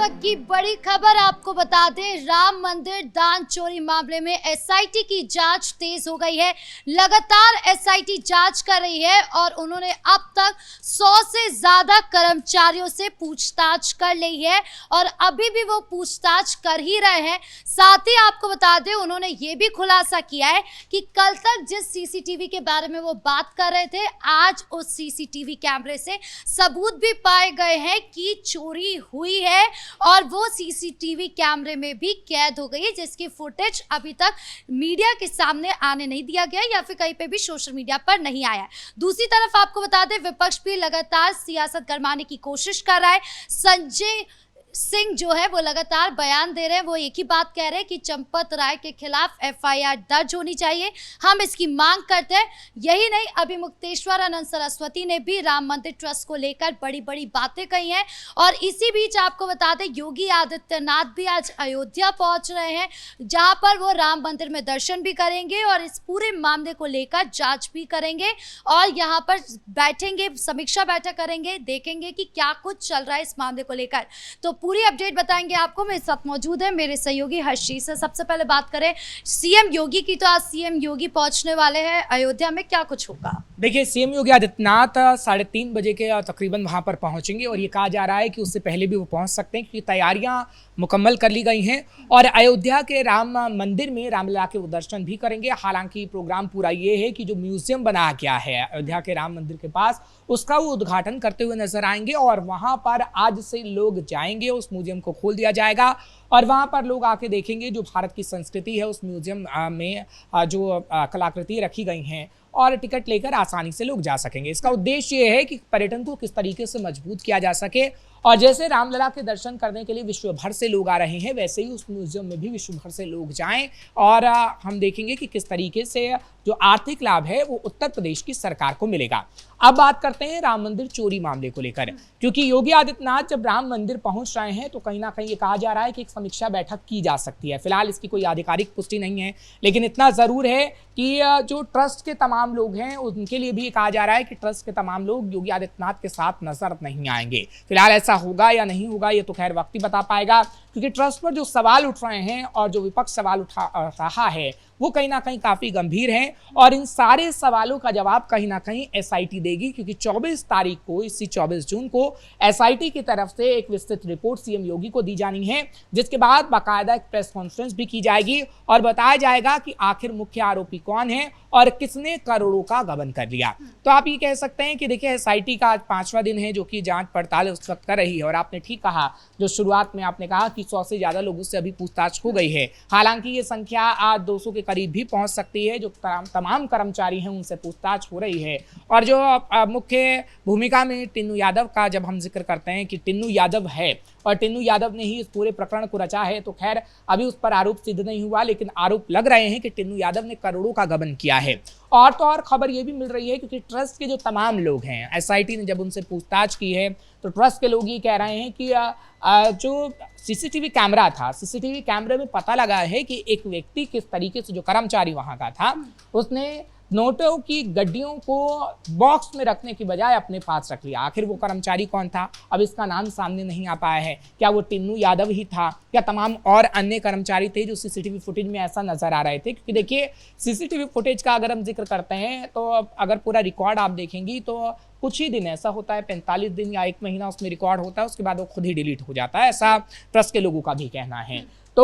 वक्त की बड़ी खबर आपको बता दें, राम मंदिर दान चोरी मामले में एसआईटी की जांच तेज हो गई है। लगातार एसआईटी जांच कर रही है और उन्होंने अब तक 100 से ज्यादा कर्मचारियों से पूछताछ कर ली है और अभी भी वो पूछताछ कर ही रहे हैं। साथ ही आपको बता दें, उन्होंने ये भी खुलासा किया है कि कल तक जिस सीसीटीवी के बारे में वो बात कर रहे थे, आज उस सीसीटीवी कैमरे से सबूत भी पाए गए हैं कि चोरी हुई है और वो सीसीटीवी कैमरे में भी कैद हो गई है, जिसकी फुटेज अभी तक मीडिया के सामने आने नहीं दिया गया या फिर कहीं पे भी सोशल मीडिया पर नहीं आया है। दूसरी तरफ आपको बता दें, विपक्ष भी लगातार सियासत गरमाने की कोशिश कर रहा है। संजय सिंह जो है वो लगातार बयान दे रहे हैं, वो एक ही बात कह रहे हैं कि चंपत राय के खिलाफ एफआईआर दर्ज होनी चाहिए, हम इसकी मांग करते हैं। यही नहीं, अभी मुक्तेश्वर आनंद सरस्वती ने भी राम मंदिर ट्रस्ट को लेकर बड़ी बड़ी बातें कही हैं। और इसी बीच आपको बता दें, योगी आदित्यनाथ भी आज अयोध्या पहुंच रहे हैं, जहां पर वो राम मंदिर में दर्शन भी करेंगे और इस पूरे मामले को लेकर जांच भी करेंगे और यहाँ पर बैठेंगे, समीक्षा बैठक करेंगे, देखेंगे कि क्या कुछ चल रहा है इस मामले को लेकर। तो पूरी अपडेट बताएंगे आपको। मेरे साथ मौजूद है मेरे सहयोगी हर्षी से। सबसे पहले बात करें सीएम योगी की, तो आज सीएम योगी पहुंचने वाले हैं अयोध्या में, क्या कुछ होगा? देखिए, सीएम योगी आदित्यनाथ 3:30 बजे के तकरीबन वहां पर पहुंचेंगे और ये कहा जा रहा है कि उससे पहले भी वो पहुंच सकते हैं, क्योंकि तैयारियां मुकम्मल कर ली गई हैं और अयोध्या के राम मंदिर में रामलला के वो दर्शन भी करेंगे। हालांकि प्रोग्राम पूरा ये है कि जो म्यूजियम बनाया गया है अयोध्या के राम मंदिर के पास, उसका वो उद्घाटन करते हुए नजर आएंगे और वहां पर आज से लोग जाएंगे, उस म्यूजियम को खोल दिया जाएगा और वहां पर लोग आके देखेंगे जो भारत की संस्कृति है। उस म्यूजियम में जो कलाकृति रखी गई हैं और टिकट लेकर आसानी से लोग जा सकेंगे। इसका उद्देश्य ये है कि पर्यटन को किस तरीके से मजबूत किया जा सके और जैसे रामलला के दर्शन करने के लिए विश्व भर से लोग आ रहे हैं, वैसे ही उस म्यूजियम में भी विश्व भर से लोग जाएं और हम देखेंगे कि किस तरीके से जो आर्थिक लाभ है वो उत्तर प्रदेश की सरकार को मिलेगा। अब बात करते हैं राम मंदिर चोरी मामले को लेकर, क्योंकि योगी आदित्यनाथ जब राम मंदिर पहुंच रहे हैं तो कहीं ना कहीं ये कहा जा रहा है कि एक समीक्षा बैठक की जा सकती है। फिलहाल इसकी कोई आधिकारिक पुष्टि नहीं है, लेकिन इतना जरूर है कि जो ट्रस्ट के तमाम लोग हैं उनके लिए भी कहा जा रहा है कि ट्रस्ट के तमाम लोग योगी आदित्यनाथ के साथ नजर नहीं आएंगे। फिलहाल ऐसा होगा या नहीं होगा ये तो खैर वक्त ही बता पाएगा, क्योंकि ट्रस्ट पर जो सवाल उठ रहे हैं और जो विपक्ष सवाल उठा रहा है वो कहीं ना कहीं काफी गंभीर हैं और इन सारे सवालों का जवाब कहीं ना कहीं एसआईटी देगी, क्योंकि 24 तारीख को, इसी 24 जून को एसआईटी की तरफ से एक विस्तृत रिपोर्ट सीएम योगी को दी जानी है, जिसके बाद बाकायदा एक प्रेस कॉन्फ्रेंस भी की जाएगी और बताया जाएगा कि आखिर मुख्य आरोपी कौन है और किसने करोड़ों का गबन कर लिया। तो आप ये कह सकते हैं कि देखिए, एसआईटी का आज 5वां दिन है जो कि जांच पड़ताल उस वक्त कर रही है और आपने ठीक कहा, जो शुरुआत में आपने कहा कि 100 से ज्यादा लोगों से अभी पूछताछ हो गई है। हालांकि ये संख्या आज 200 के करीब भी पहुंच सकती है। जो तमाम कर्मचारी हैं उनसे पूछताछ हो रही है और जो मुख्य भूमिका में टिन्नू यादव का जब हम जिक्र करते हैं कि टिन्नू यादव है और टिन्नू यादव ने ही इस पूरे प्रकरण को रचा है, तो खैर अभी उस पर आरोप सिद्ध नहीं हुआ, लेकिन आरोप लग रहे हैं कि टिन्नू यादव ने करोड़ों का गबन किया है। और तो और खबर ये भी मिल रही है, क्योंकि ट्रस्ट के जो तमाम लोग हैं, एसआईटी ने जब उनसे पूछताछ की है तो ट्रस्ट के लोग ये कह रहे हैं कि जो सीसीटीवी कैमरा था, सीसीटीवी कैमरे में पता लगा है कि एक व्यक्ति किस तरीके से, जो कर्मचारी वहां का था, उसने नोटों की गड्डियों को बॉक्स में रखने की बजाय अपने पास रख लिया। आखिर वो कर्मचारी कौन था, अब इसका नाम सामने नहीं आ पाया है। क्या वो टिन्नू यादव ही था या तमाम और अन्य कर्मचारी थे जो सीसीटीवी फुटेज में ऐसा नजर आ रहे थे? क्योंकि देखिए, सीसीटीवी फुटेज का अगर हम जिक्र करते हैं तो अगर पूरा रिकॉर्ड आप देखेंगी तो कुछ ही दिन ऐसा होता है, 45 दिन या 1 महीना उसमें रिकॉर्ड होता है, उसके बाद वो खुद ही डिलीट हो जाता है, ऐसा ट्रस्ट के लोगों का भी कहना है। तो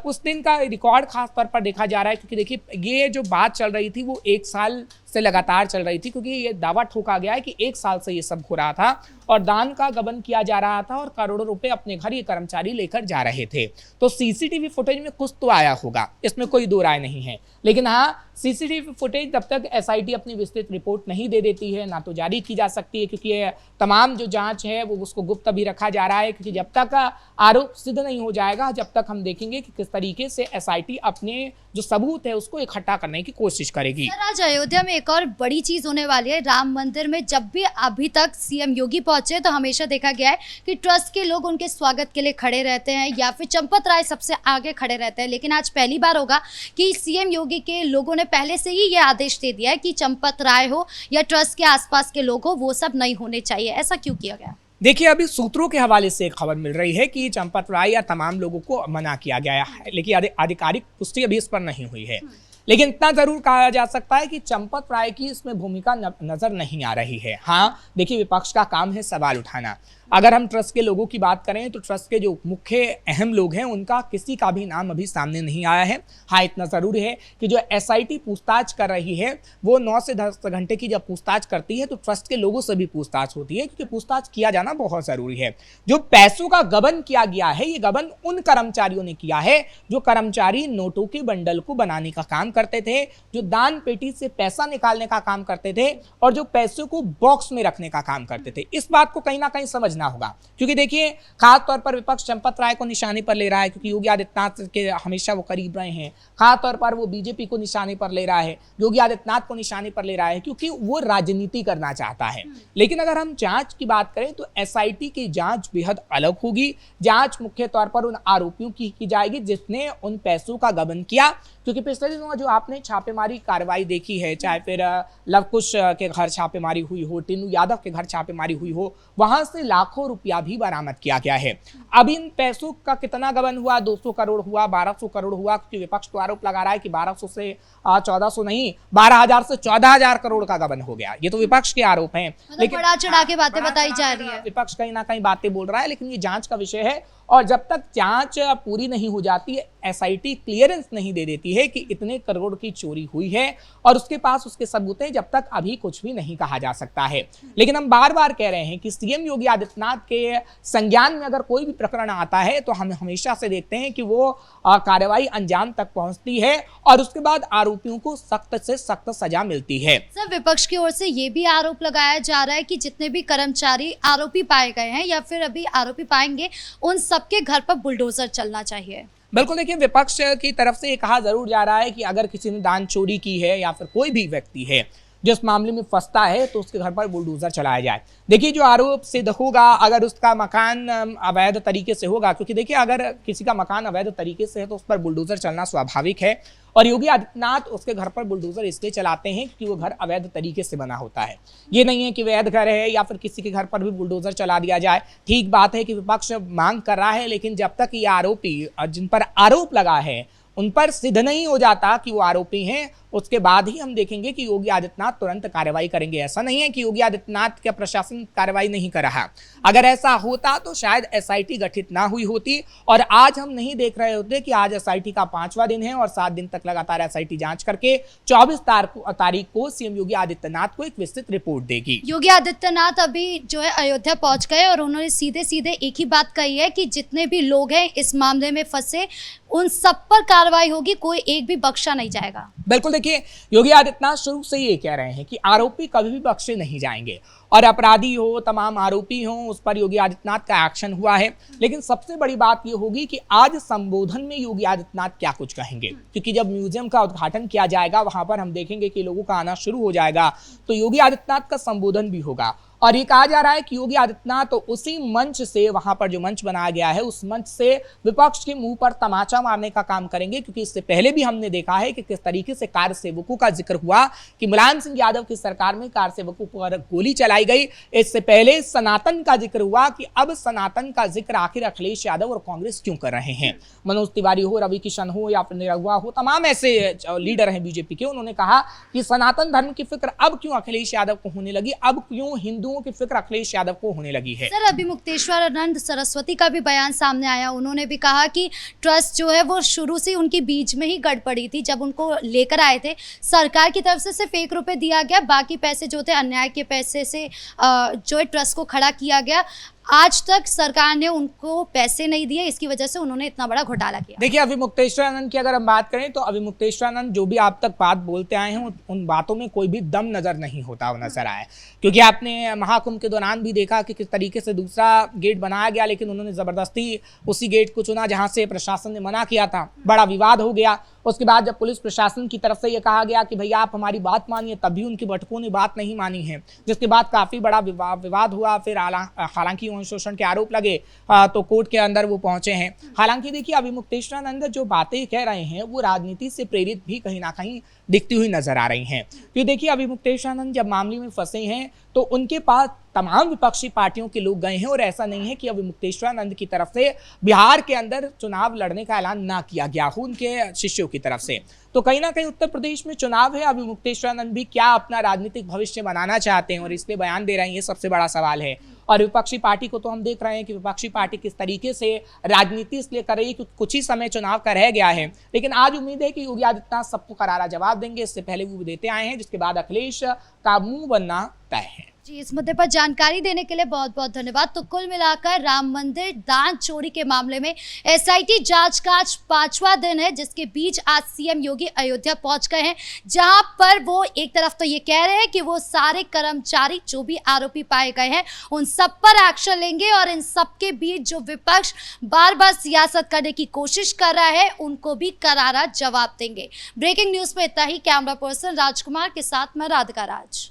उस दिन का रिकॉर्ड खास तौर पर देखा जा रहा है, क्योंकि देखिए ये जो बात चल रही थी वो 1 साल से लगातार चल रही थी, क्योंकि ये दावा ठोका गया है कि 1 साल से ये सब हो रहा था और दान का गबन किया जा रहा था और करोड़ों रुपए अपने घर ये कर्मचारी लेकर जा रहे थे। तो सीसीटीवी फुटेज में कुछ तो आया होगा, इसमें कोई दो राय नहीं है, लेकिन हाँ, सीसीटीवी फुटेज जब तक एसआईटी अपनी विस्तृत रिपोर्ट नहीं दे देती है ना तो जारी की जा सकती है, क्योंकि ये तमाम जो जांच है वो उसको गुप्त भी रखा जा रहा है, क्योंकि जब तक आरोप सिद्ध नहीं हो जाएगा, जब तक हम देखेंगे कि किस तरीके से एसआईटी अपने जो सबूत है उसको इकट्ठा करने की कोशिश करेगी। सर, आज अयोध्या में एक और बड़ी चीज होने वाली है। राम मंदिर में जब भी अभी तक सीएम योगी पहुंचे तो हमेशा देखा गया है कि ट्रस्ट के लोग उनके स्वागत के लिए खड़े रहते हैं या फिर चंपत राय सबसे आगे खड़े रहते हैं, लेकिन आज पहली बार होगा कि सीएम योगी के लोगों ने पहले से ही ये आदेश दे दिया है कि चंपत राय हो या ट्रस्ट के आसपास के लोग हो, वो सब नहीं होने चाहिए। ऐसा क्यों किया गया? देखिए, अभी सूत्रों के हवाले से एक खबर मिल रही है कि चंपत राय या तमाम लोगों को मना किया गया है, लेकिन आधिकारिक पुष्टि अभी इस पर नहीं हुई है। लेकिन इतना जरूर कहा जा सकता है कि चंपत राय की इसमें भूमिका नजर नहीं आ रही है। हाँ, देखिए, विपक्ष का काम है सवाल उठाना। अगर हम ट्रस्ट के लोगों की बात करें तो ट्रस्ट के जो मुख्य अहम लोग हैं उनका किसी का भी नाम अभी सामने नहीं आया है। हाँ, इतना जरूर है कि जो एसआईटी पूछताछ कर रही है वो 9 से 10 घंटे की जब पूछताछ करती है तो ट्रस्ट के लोगों से भी पूछताछ होती है, क्योंकि पूछताछ किया जाना बहुत जरूरी है। जो पैसों का गबन किया गया है, ये गबन उन कर्मचारियों ने किया है जो कर्मचारी नोटों के बंडल को बनाने का काम करते थे, जो दान पेटी से पैसा निकालने का काम करते थे और जो पैसों को बॉक्स में रखने का काम करते थे। इस बात को कहीं ना कहीं समझना होगा, क्योंकि देखिए, खास तौर पर विपक्ष चंपत राय को निशाने पर ले रहा है, क्योंकि योगी आदित्यनाथ के हमेशा वो करीब रहे हैं। खास तौर पर वो बीजेपी को निशाने पर ले रहा है, योगी आदित्यनाथ को निशाने पर ले रहा है, क्योंकि वो राजनीति करना चाहता है। लेकिन अगर हम जांच की बात करें तो एसआईटी की जांच बेहद अलग होगी। जांच मुख्य तौर पर उन आरोपियों की जाएगी जिसने उन पैसों का गबन किया, क्योंकि पिछले दिनों जो आपने छापेमारी कार्रवाई देखी है, चाहे फिर लवकुश के घर छापेमारी हुई हो, टीनू यादव के घर छापेमारी हुई हो, वहां से लाखों रुपया भी बरामद किया गया है। अब इन पैसों का कितना गबन हुआ, 200 करोड़ हुआ, 1200 करोड़ हुआ, क्योंकि विपक्ष तो आरोप लगा रहा है कि 1200 से 1400 नहीं, 12,000 से 14,000 करोड़ का गबन हो गया। ये तो विपक्ष के आरोप हैं, लेकिन बड़ा चढ़ा के बातें बताई जा रही है। विपक्ष कहीं ना कहीं बातें बोल रहा है, लेकिन ये जांच का विषय है और जब तक जांच पूरी नहीं हो जाती है, एसआईटी क्लियरेंस नहीं दे देती है कि इतने करोड़ की चोरी हुई है और उसके पास उसके सबूत हैं, जब तक अभी कुछ भी नहीं कहा जा सकता है। लेकिन हम बार बार कह रहे हैं कि सीएम योगी आदित्यनाथ के संज्ञान में अगर कोई भी प्रकरण आता है तो हम हमेशा से देखते हैं कि वो कार्रवाई अंजाम तक पहुंचती है और उसके बाद आरोपियों को सख्त से सख्त सजा मिलती है। सर, विपक्ष की ओर से ये भी आरोप लगाया जा रहा है कि जितने भी कर्मचारी आरोपी पाए गए हैं या फिर अभी आरोपी पाएंगे, उन सबके घर पर बुलडोजर चलना चाहिए। बिल्कुल, देखिए, विपक्ष की तरफ से कहा जरूर जा रहा है कि अगर किसी ने दान चोरी की है या फिर कोई भी व्यक्ति है जिस मामले में फंसता है तो उसके घर पर बुलडोजर चलाया जाए। देखिए, जो आरोप सिद्ध होगा, अगर उसका मकान अवैध तरीके से होगा, क्योंकि देखिए, अगर किसी का मकान अवैध तरीके से है तो उस पर बुलडोजर चलना स्वाभाविक है और योगी आदित्यनाथ उसके घर पर बुलडोजर इसलिए चलाते हैं क्योंकि वो घर अवैध तरीके से बना होता है। ये नहीं है कि वैध घर है या फिर किसी के घर पर भी बुलडोजर चला दिया जाए। ठीक बात है कि विपक्ष मांग कर रहा है, लेकिन जब तक ये आरोपी जिन पर आरोप लगा है उन पर सिद्ध नहीं हो जाता कि वो आरोपी हैं, उसके बाद ही हम देखेंगे कि योगी आदित्यनाथ तुरंत कार्रवाई करेंगे। ऐसा नहीं है कि योगी आदित्यनाथ का प्रशासन कार्रवाई नहीं कर रहा। अगर ऐसा होता तो शायद एसआईटी गठित ना हुई होती और आज हम नहीं देख रहे होते कि आज एसआईटी का 5वां दिन है और 7 दिन तक लगातार एसआईटी जांच करके 24 तारीख को सीएम योगी आदित्यनाथ को एक विस्तृत रिपोर्ट देगी। योगी आदित्यनाथ अभी जो है अयोध्या पहुंच गए और उन्होंने सीधे सीधे एक ही बात कही है कि जितने भी लोग हैं इस मामले में फंसे उन सब पर कार्रवाई होगी, कोई एक भी बख्शा नहीं जाएगा। बिल्कुल, देखिए, योगी आदित्यनाथ शुरू से ये कह रहे हैं कि आरोपी कभी भी बख्शे नहीं जाएंगे और अपराधी हो, तमाम आरोपी हो, उस पर योगी आदित्यनाथ का एक्शन हुआ है। लेकिन सबसे बड़ी बात ये होगी कि आज संबोधन में योगी आदित्यनाथ क्या कुछ कहेंगे, क्योंकि जब म्यूजियम का उद्घाटन किया जाएगा वहां पर हम देखेंगे कि लोगों का आना शुरू हो जाएगा, तो योगी आदित्यनाथ का संबोधन भी होगा और ये कहा जा रहा है कि योगी आदित्यनाथ तो उसी मंच से, वहां पर जो मंच बनाया गया है उस मंच से विपक्ष के मुंह पर तमाचा मारने का काम करेंगे, क्योंकि इससे पहले भी हमने देखा है कि किस तरीके से कार सेवकों का जिक्र हुआ कि मुलायम सिंह यादव की सरकार में कार सेवकों पर गोली चलाई गई। इससे पहले सनातन का जिक्र हुआ कि अब सनातन का जिक्र आखिर अखिलेश यादव और कांग्रेस क्यों कर रहे हैं। मनोज तिवारी हो, रवि किशन हो या फिर निरहुआ हो, तमाम ऐसे लीडर हैं बीजेपी के, उन्होंने कहा कि सनातन धर्म की फिक्र अब क्यों अखिलेश यादव को होने लगी, अब क्यों हिंदुओं की फिक्र अखिलेश यादव को होने लगी है। सर, अभी मुक्तेश्वरानंद सरस्वती का भी बयान सामने आया। उन्होंने भी कहा कि ट्रस्ट जो है वो शुरू से उनकी बीच में ही गड़बड़ी थी। जब उनको लेकर आए थे सरकार की तरफ से सिर्फ 1 रुपये दिया गया, बाकी पैसे जो थे अन्याय के पैसे से जो है ट्रस्ट को खड़ा किया गया। आज तक सरकार ने उनको पैसे नहीं दिए, इसकी वजह से उन्होंने इतना बड़ा घोटाला किया। देखिए, अभी मुक्तेश्वरानंद की अगर हम बात करें तो अभी मुक्तेश्वरानंद जो भी आप तक बात बोलते आए हैं उन बातों में कोई भी दम नजर नहीं होता नजर आया, क्योंकि आपने महाकुंभ के दौरान भी देखा कि किस तरीके से दूसरा गेट बनाया गया, लेकिन उन्होंने जबरदस्ती उसी गेट को चुना जहां से प्रशासन ने मना किया था। बड़ा विवाद हो गया। उसके बाद जब पुलिस प्रशासन की तरफ से यह कहा गया कि भैया आप हमारी बात मानिए, तब भी उनकी बैठकों ने बात नहीं मानी है, जिसके बाद काफी बड़ा विवाद हुआ। फिर हालांकि यौन शोषण के आरोप लगे तो कोर्ट के अंदर वो पहुंचे हैं। हालांकि देखिए, अभी मुक्तेश्वरानंद जो बातें कह रहे हैं वो राजनीति से प्रेरित भी कहीं ना कहीं दिखती हुई नजर आ रही हैं। क्योंकि देखिए, अभी मुक्तेश्वरानंद जब मामले में फंसे हैं तो उनके पास तमाम विपक्षी पार्टियों के लोग गए हैं और ऐसा नहीं है कि अभी मुक्तेश्वरानंद की तरफ से बिहार के अंदर चुनाव लड़ने का ऐलान ना किया गया हो उनके शिष्यों की तरफ से। तो कहीं ना कहीं उत्तर प्रदेश में चुनाव है, अभी मुक्तेश्वरानंद भी क्या अपना राजनीतिक भविष्य बनाना चाहते हैं और इसलिए बयान दे रहे हैं, ये सबसे बड़ा सवाल है। और विपक्षी पार्टी को तो हम देख रहे हैं कि विपक्षी पार्टी किस तरीके से राजनीति इसलिए कर रही है कि कुछ ही समय चुनाव का रह गया है। लेकिन आज उम्मीद है कि योगी आदित्यनाथ सबको करारा जवाब देंगे, इससे पहले वो देते आए हैं, जिसके बाद अखिलेश का मुंह बनना तय है। जी, इस मुद्दे पर जानकारी देने के लिए बहुत बहुत धन्यवाद। तो कुल मिलाकर राम मंदिर दान चोरी के मामले में एसआईटी जांच का आज 5वां दिन है, जिसके बीच आज सीएम योगी अयोध्या पहुंच गए हैं, जहां पर वो एक तरफ तो ये कह रहे हैं कि वो सारे कर्मचारी जो भी आरोपी पाए गए हैं उन सब पर एक्शन लेंगे और इन सब के बीच जो विपक्ष बार बार सियासत करने की कोशिश कर रहा है उनको भी करारा जवाब देंगे। ब्रेकिंग न्यूज में इतना ही। कैमरा पर्सन राजकुमार के साथ मैं राधिका राज।